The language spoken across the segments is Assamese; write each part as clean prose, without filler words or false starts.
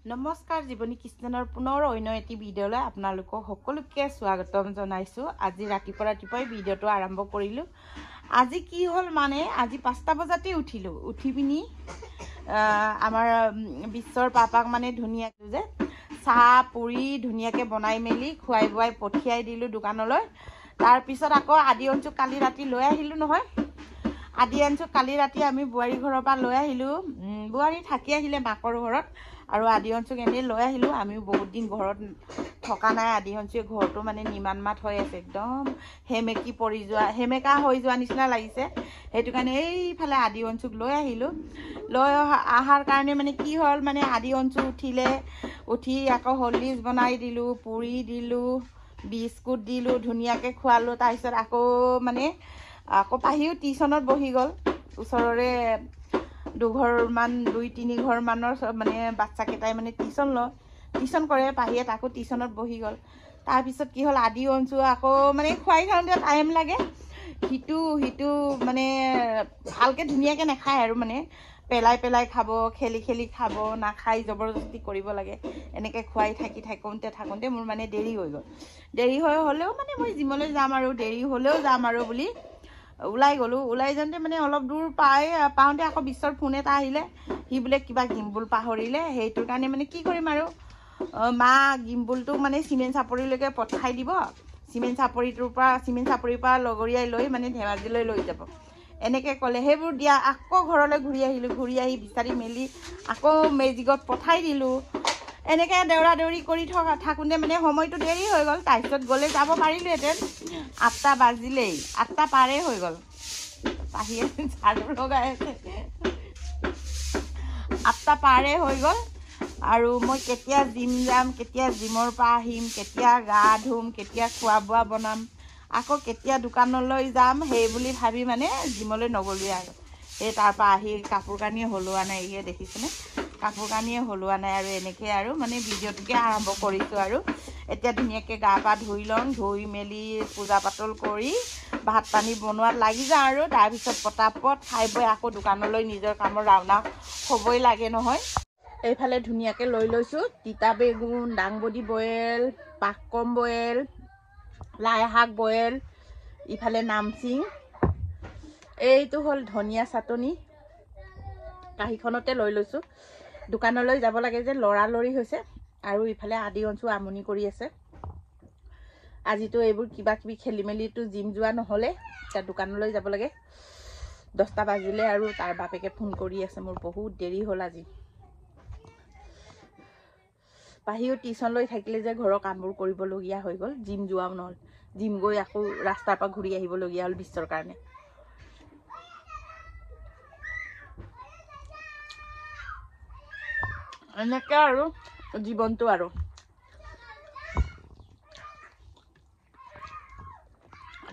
নমস্কাৰ জীৱনী কিচেনৰ পুনৰ অন্য এটি ভিডিঅ'লৈ আপোনালোকক সকলোকে স্বাগতম জনাইছোঁ। আজি ৰাতিপুৱাই ভিডিঅ'টো আৰম্ভ কৰিলোঁ। আজি কি হ'ল মানে আজি 5টা বজাতে উঠিলোঁ। উঠি পিনি আমাৰ বিশ্বৰ পাপাক মানে ধুনীয়াকৈ যে চাহ পুৰি ধুনীয়াকৈ বনাই মেলি খুৱাই বুৱাই পঠিয়াই দিলোঁ দোকানলৈ। তাৰপিছত আকৌ আদি অঞ্চু কালি ৰাতি লৈ আহিলোঁ নহয়। আদি অঞ্চু কালি ৰাতি আমি বোৱাৰী ঘৰৰ পৰা লৈ আহিলোঁ। বোৱাৰী থাকি আহিলে মাকৰ ঘৰত আৰু আদি অঞ্চুক এনেই লৈ আহিলোঁ। আমিও বহুত দিন ঘৰত থকা নাই। আদি অঞ্চুৱে ঘৰটো মানে নিৰ্মাণ মাত হৈ আছে, একদম সেমেকা হৈ যোৱা নিচিনা লাগিছে। সেইটো কাৰণে এইফালে আদি অঞ্চুক লৈ আহিলোঁ। লৈ অহাৰ কাৰণে মানে কি হ'ল মানে আদি অঞ্চু উঠি আকৌ হৰলিক্স বনাই দিলোঁ, পুৰি দিলোঁ, বিস্কুট দিলোঁ, ধুনীয়াকৈ খোৱালোঁ। তাৰপিছত আকৌ পাহিও টিউশ্যনত বহি গ'ল। ওচৰৰে দুই তিনি ঘৰ মানৰ মানে বাচ্চাকেইটাই মানে টিউশ্যন কৰে। পাহিয়ে তাকো টিউশ্যনত বহি গ'ল। তাৰপিছত কি হ'ল আদি অঞ্চু আকৌ মানে খুৱাই খাওঁতে টাইম লাগে। সিটো মানে ভালকৈ ধুনীয়াকৈ নাখায় আৰু মানে পেলাই খাব, খেলি খাব, নাখাই জবৰদস্তি কৰিব লাগে। এনেকৈ খুৱাই থাকোঁতে মোৰ মানে দেৰি হৈ গ'ল। দেৰি হ'লেও মানে মই জিমলৈ যাম আৰু দেৰি হ'লেও যাম আৰু বুলি ওলাই গ'লোঁ। ওলাই যাওঁতে মানে অলপ দূৰ পাওঁতে আকৌ বিশ্বৰ ফোন এটা আহিলে। সি বোলে কিবা গিম্বল পাহৰিলে। সেইটোৰ কাৰণে মানে কি কৰিম আৰু মা গিম্বলটোক মানে চিমেণ্ট চাপৰিলৈকে পঠাই দিব। চিমেণ্ট চাপৰিৰ পৰা লগৰীয়াই লৈ মানে ধেমাজিলৈ লৈ যাব। এনেকৈ ক'লে। সেইবোৰ দিয়া আকৌ ঘৰলৈ ঘূৰি আহিলোঁ। ঘূৰি আহি বিচাৰি মেলি আকৌ মেজিকত পঠাই দিলোঁ। এনেকৈ দৌৰা দৌৰি কৰি থাকোঁতে মানে সময়টো দেৰি হৈ গ'ল। তাৰপিছত গ'লে যাব পাৰিলোঁহেঁতেন। 8টা বাজিলেই, 8টা পাৰেই হৈ গ'ল। পাহিয়ে ঝাৰু লগাই আছে। 8টা পাৰেই হৈ গ'ল আৰু মই কেতিয়া জিম যাম, কেতিয়া জিমৰ পৰা আহিম, কেতিয়া গা ধুম, কেতিয়া খোৱা বোৱা বনাম, আকৌ কেতিয়া দোকানলৈ যাম সেই বুলি ভাবি মানে জিমলৈ নগ'লোৱে আৰু। সেই তাৰপৰা আহি কাপোৰ কানিয়ে সলোৱা নাই। ইয়ে দেখিছেনে কাপোৰ কানিয়ে সলোৱা নাই আৰু এনেকৈ আৰু মানে ভিডিঅ'টোকে আৰম্ভ কৰিছোঁ আৰু। এতিয়া ধুনীয়াকৈ গা পা ধুই লওঁ। ধুই মেলি পূজা পাতল কৰি ভাত পানী বনোৱাত লাগি যাওঁ আৰু। তাৰপিছত পটাপট খাই বৈ আকৌ দোকানলৈ নিজৰ কামৰ ৰাওনা হ'বই লাগে নহয়। এইফালে ধুনীয়াকৈ লৈ লৈছোঁ তিতা বেগুন, দাংবডি বইল, পাতকম বইল, লাই শাক বইল, ইফালে নামচিং, এইটো হ'ল ধনিয়া চাটনি। কাঁহীখনতে লৈ লৈছোঁ। দোকানলৈ যাব লাগে যে লৰালৰি হৈছে আৰু ইফালে আদি অঞ্চু আমনি কৰি আছে। আজিতো এইবোৰ কিবা কিবি খেলি মেলিটো জিম যোৱা নহ'লে এতিয়া দোকানলৈ যাব লাগে। 10টা বাজিলে আৰু তাৰ বাপেকে ফোন কৰি আছে। মোৰ বহুত দেৰি হ'ল আজি। পাহিও টিউশ্যন লৈ থাকিলে যে ঘৰৰ কামবোৰ কৰিবলগীয়া হৈ গ'ল। জিম যোৱাও নহ'ল। জিম গৈ আকৌ ৰাস্তাৰ পৰা ঘূৰি আহিবলগীয়া হ'ল বিশ্বৰ কাৰণে। এনেকৈ আৰু জীৱনটো আৰু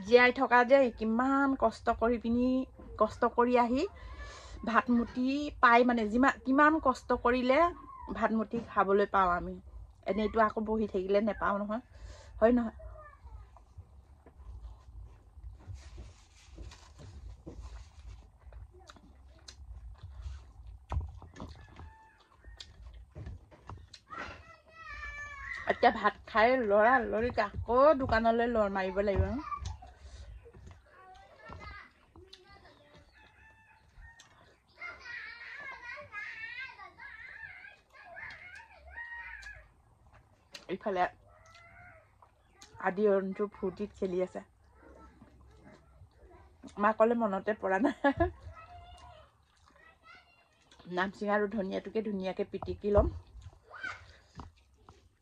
জীয়াই থকা যে কিমান কষ্ট কৰি আহি ভাতমুঠি পাই মানে কিমান কষ্ট কৰিলে ভাতমুঠি খাবলৈ পাওঁ আমি। এনেইতো আকৌ বহি থাকিলে নেপাওঁ নহয়, হয় নহয়? এতিয়া ভাত খাই লৰালৰিকৈ আকৌ দোকানলৈ লৰ মাৰিব লাগিব। ইফালে আদি অঞ্চু ফূৰ্তিত খেলি আছে। মাকলে মনতে পৰা নাই। নামচিং আৰু ধনিয়াটোকে ধুনীয়াকৈ পিটিকি ল'ম।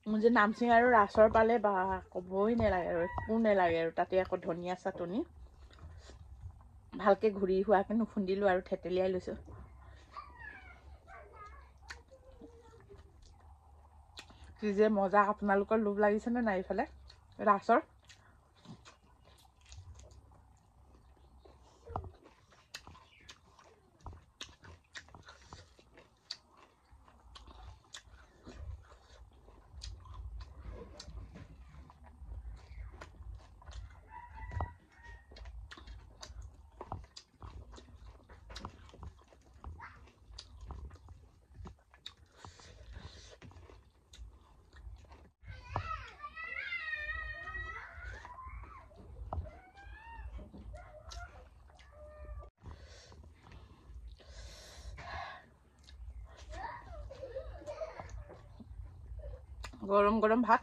মোৰ যে নামচিং আৰু ৰাসৰ পালে বা ক'বই নালাগে আৰু একো নালাগে আৰু। তাতে আকৌ ধনিয়া চাটনি ভালকৈ ঘূৰি হোৱাকৈ নুখুন্দিলোঁ আৰু থেতেলিয়াই লৈছোঁ। কি যে মজা। আপোনালোকৰ লোভ লাগিছেনে নাই এইফালে ৰাসৰ? গৰম গৰম ভাত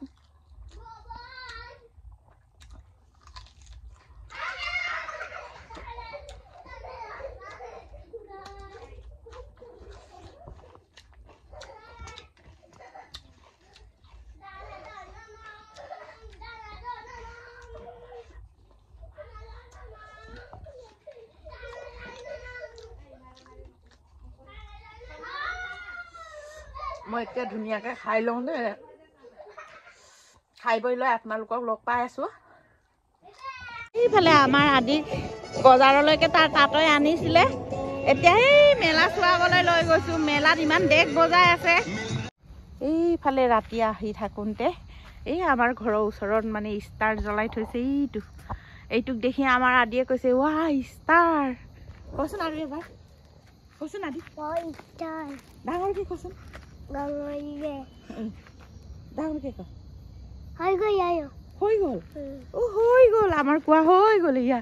মই এতিয়া ধুনীয়াকৈ খাই লওঁ দে খাই বৈ লৈ আপোনালোকক লগ পাই আছোঁ এইফালে আমাৰ আদি বজাৰলৈকে তাৰ তাঁতই আনিছিলে এতিয়া এই মেলা চোৱাবলৈ লৈ গৈছোঁ মেলাত ইমান ডেক বজাই আছে এইফালে ৰাতি আহি থাকোঁতে এই আমাৰ ঘৰৰ ওচৰত মানে ষ্টাৰ জ্বলাই থৈছে এইটোক দেখি আমাৰ আদিয়ে কৈছে ৱা ষ্টাৰ কচোন আৰু এবাৰ কচোন আদি ডাঙৰকৈ কচোন ডাঙৰকৈ ক হৈ গ'ল আমাৰ কোৱা হৈ গ'ল ইয়া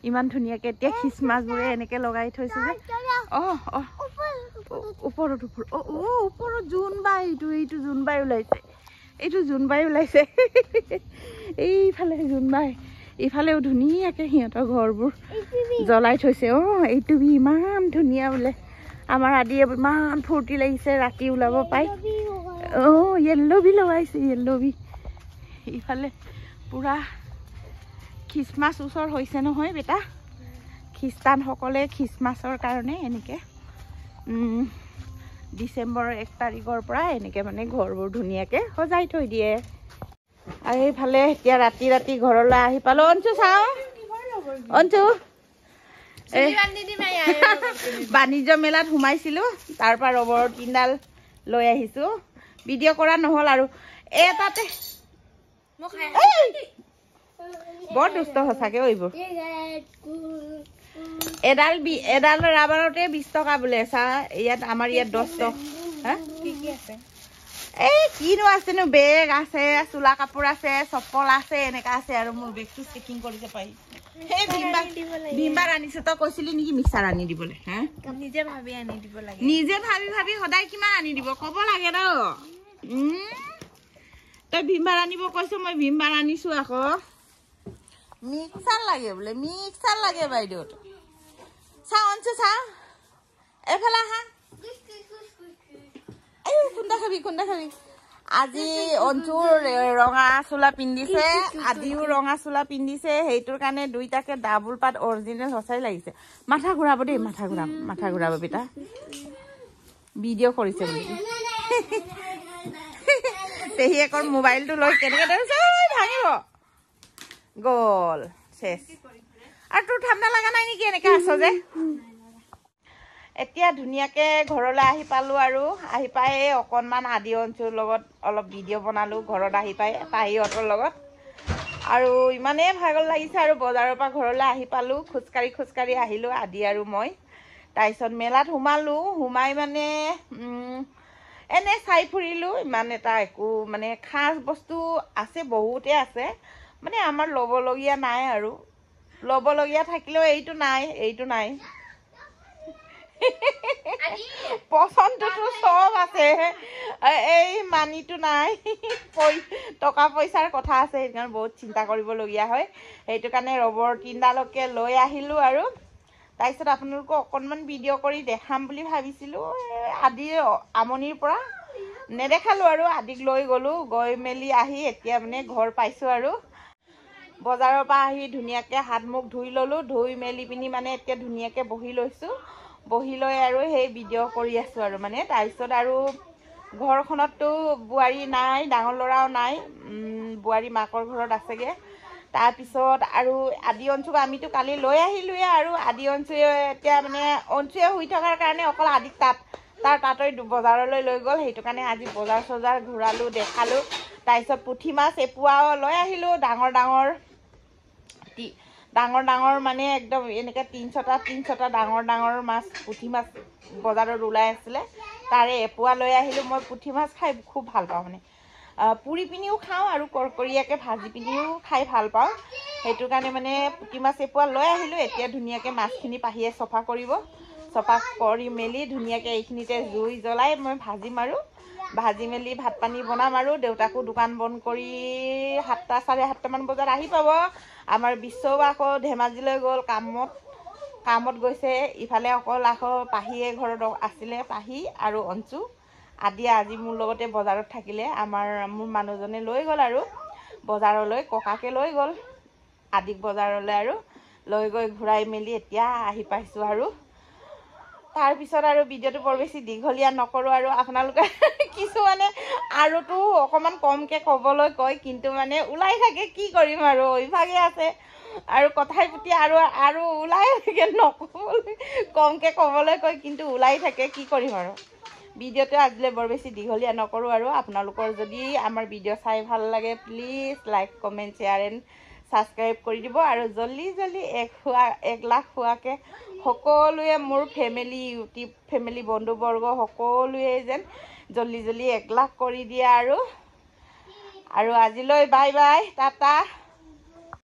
ইমান ধুনীয়াকৈ এতিয়া খ্ৰীষ্টমাছবোৰে এনেকৈ লগাই থৈছে যে ওপৰত জোনবাই এইটো জোনবাই ওলাইছে এইফালে জোনবাই এইফালেও ধুনীয়াকৈ সিহঁতৰ ঘৰবোৰ জ্বলাই থৈছে এইটো ইমান ধুনীয়া বোলে আমাৰ আদিয়ে ইমান ফূৰ্তি লাগিছে ৰাতি ওলাব পাই য়েল্ল' বি লগাইছে য়েল্ল' বি ইফালে পুৰা খ্ৰীষ্টমাছ ওচৰ হৈছে নহয় বেটা খ্ৰীষ্টানসকলে খ্ৰীষ্টমাছৰ কাৰণে এনেকৈ ডিচেম্বৰৰ 1 তাৰিখৰ পৰা এনেকৈ মানে ঘৰবোৰ ধুনীয়াকৈ সজাই থৈ দিয়ে আৰু এইফালে এতিয়া ৰাতি ঘৰলৈ আহি পালোঁ অঞ্চু চাওঁ অঞ্চু বাণিজ্য মেলাত সোমাইছিলোঁ তাৰ পৰা ৰবৰৰ তিনডাল লৈ আহিছোঁ ভিডিঅ' কৰা নহ'ল আৰু তাতে বৰ দুষ্ট সঁচাকৈ এইবোৰ এডাল ৰাবাৰতে 20 টকা বোলে চা ইয়াত আমাৰ ইয়াত 10 টকা কিনো আছেনো বেগ আছে চোলা কাপোৰ আছে চপ্পল আছে এনেকা আছে আৰু মোৰ বেগটো চেকিং কৰিব পাৰি ভীমবাৰ আনিছো তই কৈছিলি নেকি মিক্সাৰ আনি দিবলৈ নিজে ভাবি সদায় কিমান আনি দিব ক'ব লাগে ন তই ভীমবাৰ আনিব কৈছ মই ভীমবাৰ আনিছো আকৌ মিক্সাৰ লাগে বোলে মিক্সাৰ লাগে বাইদেউ চা অঞ্চু চা এইফালে আহা খুন্দা খাবি আজি অঞ্চুৰ ৰঙা চোলা পিন্ধিছে আদিও ৰঙা চোলা পিন্ধিছে সেইটোৰ কাৰণে দুইটাকে ডাবুল পাত অৰিজিনেল সঁচাই লাগিছে মাথা ঘূৰাব দেই মাথা ঘূৰাব বেটা ভিডিঅ' কৰিছে বুলি পেহীয়েকৰ মোবাইলটো লৈ কেনেকৈ ধৰিছে ভাঙিব গ'ল চেচ আৰু তোৰ ঠাণ্ডা লগা নাই নেকি এনেকৈ আছ যে এতিয়া ধুনীয়াকৈ ঘৰলৈ আহি পালোঁ আৰু আহি পাই অকণমান আদি অঞ্চুৰ লগত অলপ ভিডিঅ' বনালোঁ ঘৰত আহি পাই পাহিহঁতৰ লগত আৰু ইমানেই ভাগৰ লাগিছে আৰু বজাৰৰ পৰা ঘৰলৈ আহি পালোঁ খোজকাঢ়ি আহিলোঁ আদি আৰু মই তাৰপিছত মেলাত সোমাই মানে এনেই চাই ফুৰিলোঁ ইমান এটা একো মানে খাচ বস্তু আছে বহুতে আছে মানে আমাৰ ল'বলগীয়া নাই আৰু ল'বলগীয়া থাকিলেও এইটো নাই পচন্দটো চব আছে এই মানিটো নাই টকা পইচাৰ কথা আছে সেইকাৰণে বহুত চিন্তা কৰিবলগীয়া হয় সেইটো কাৰণে ৰবৰ তিনডালকে লৈ আহিলোঁ আৰু তাৰপিছত আপোনালোকক অকণমান ভিডিঅ' কৰি দেখাম বুলি ভাবিছিলোঁ আদিৰ আমনিৰ পৰা নেদেখালোঁ আৰু আদিক লৈ গ'লোঁ গৈ মেলি আহি এতিয়া মানে ঘৰ পাইছোঁ আৰু বজাৰৰ পৰা আহি ধুনীয়াকৈ হাত মুখ ধুই ল'লোঁ ধুই মেলি পিনি মানে এতিয়া ধুনীয়াকৈ বহি লৈ আৰু সেই ভিডিঅ' কৰি আছোঁ আৰু মানে তাৰপিছত আৰু ঘৰখনততো বোৱাৰী নাই ডাঙৰ ল'ৰাও নাই বোৱাৰী মাকৰ ঘৰত আছেগৈ তাৰপিছত আৰু আদি অঞ্চুক আমিতো কালি লৈ আহিলোঁৱে আৰু আদি অঞ্চুৱে এতিয়া মানে অঞ্চুৱে শুই থকাৰ কাৰণে অকল আদিক তাৰ তাঁতই বজাৰলৈ লৈ গ'ল সেইটো কাৰণে আজি বজাৰ ঘূৰালোঁ দেখালোঁ তাৰপিছত পুঠি মাছ এপোৱাও লৈ আহিলোঁ ডাঙৰ মানে একদম এনেকৈ 300টা ডাঙৰ মাছ পুঠি মাছ বজাৰত ওলাই আছিলে তাৰে এপোৱা লৈ আহিলোঁ মই পুঠি মাছ খাই খুব ভাল পাওঁ মানে পুৰি পিনিও খাওঁ আৰু কৰকৰীয়াকৈ ভাজি পিনিও খাই ভাল পাওঁ সেইটো কাৰণে মানে পুঠি মাছ এপোৱা লৈ আহিলোঁ এতিয়া ধুনীয়াকৈ মাছখিনি পাহিয়ে চফা কৰি মেলি ধুনীয়াকৈ এইখিনিতে জুই জ্বলাই মই ভাজিম আৰু ভাজি মেলি ভাত পানী বনাম আৰু দেউতাকো দোকান বন্ধ কৰি 7টা 7:30মান বজাত আহি পাব। আমাৰ বিশ্বও আকৌ ধেমাজিলৈ গ'ল কামত গৈছে। ইফালে অকল আকৌ পাহিয়ে ঘৰত আছিলে, পাহি আৰু অঞ্চু আদিয়া আজি মোৰ লগতে বজাৰত থাকিলে। মোৰ মানুহজনে লৈ গ'ল আৰু বজাৰলৈ, ককাকে লৈ গ'ল আদিক বজাৰলৈ আৰু লৈ গৈ ঘূৰাই মেলি এতিয়া আহি পাইছোঁ। আৰু তাৰপিছত আৰু ভিডিঅ'টো বৰ বেছি দীঘলীয়া নকৰোঁ আৰু আপোনালোকে কিছুমানে আৰুতো অকণমান কমকৈ ক'বলৈ কয়, কিন্তু মানে ওলাই থাকে, কি কৰিম আৰু অভ্যাসে আছে আৰু কথাই প্ৰতি আৰু ওলাই থাকে, নক'বলৈ কমকৈ ক'বলৈ কয় কিন্তু ওলাই থাকে, কি কৰিম আৰু। ভিডিঅ'টো আজিলৈ বৰ বেছি দীঘলীয়া নকৰোঁ আৰু আপোনালোকৰ যদি আমাৰ ভিডিঅ' চাই ভাল লাগে please like comment share and subscribe কৰি দিব। আৰু জল্দি 1 লাখ হোৱাকৈ সকলোৱে মোৰ ইউটিউব ফেমিলি বন্ধুবৰ্গ সকলোৱে যেন জল্দি 1 লাখ কৰি দিয়ে। আৰু আজিলৈ বাই বাই, টাটা।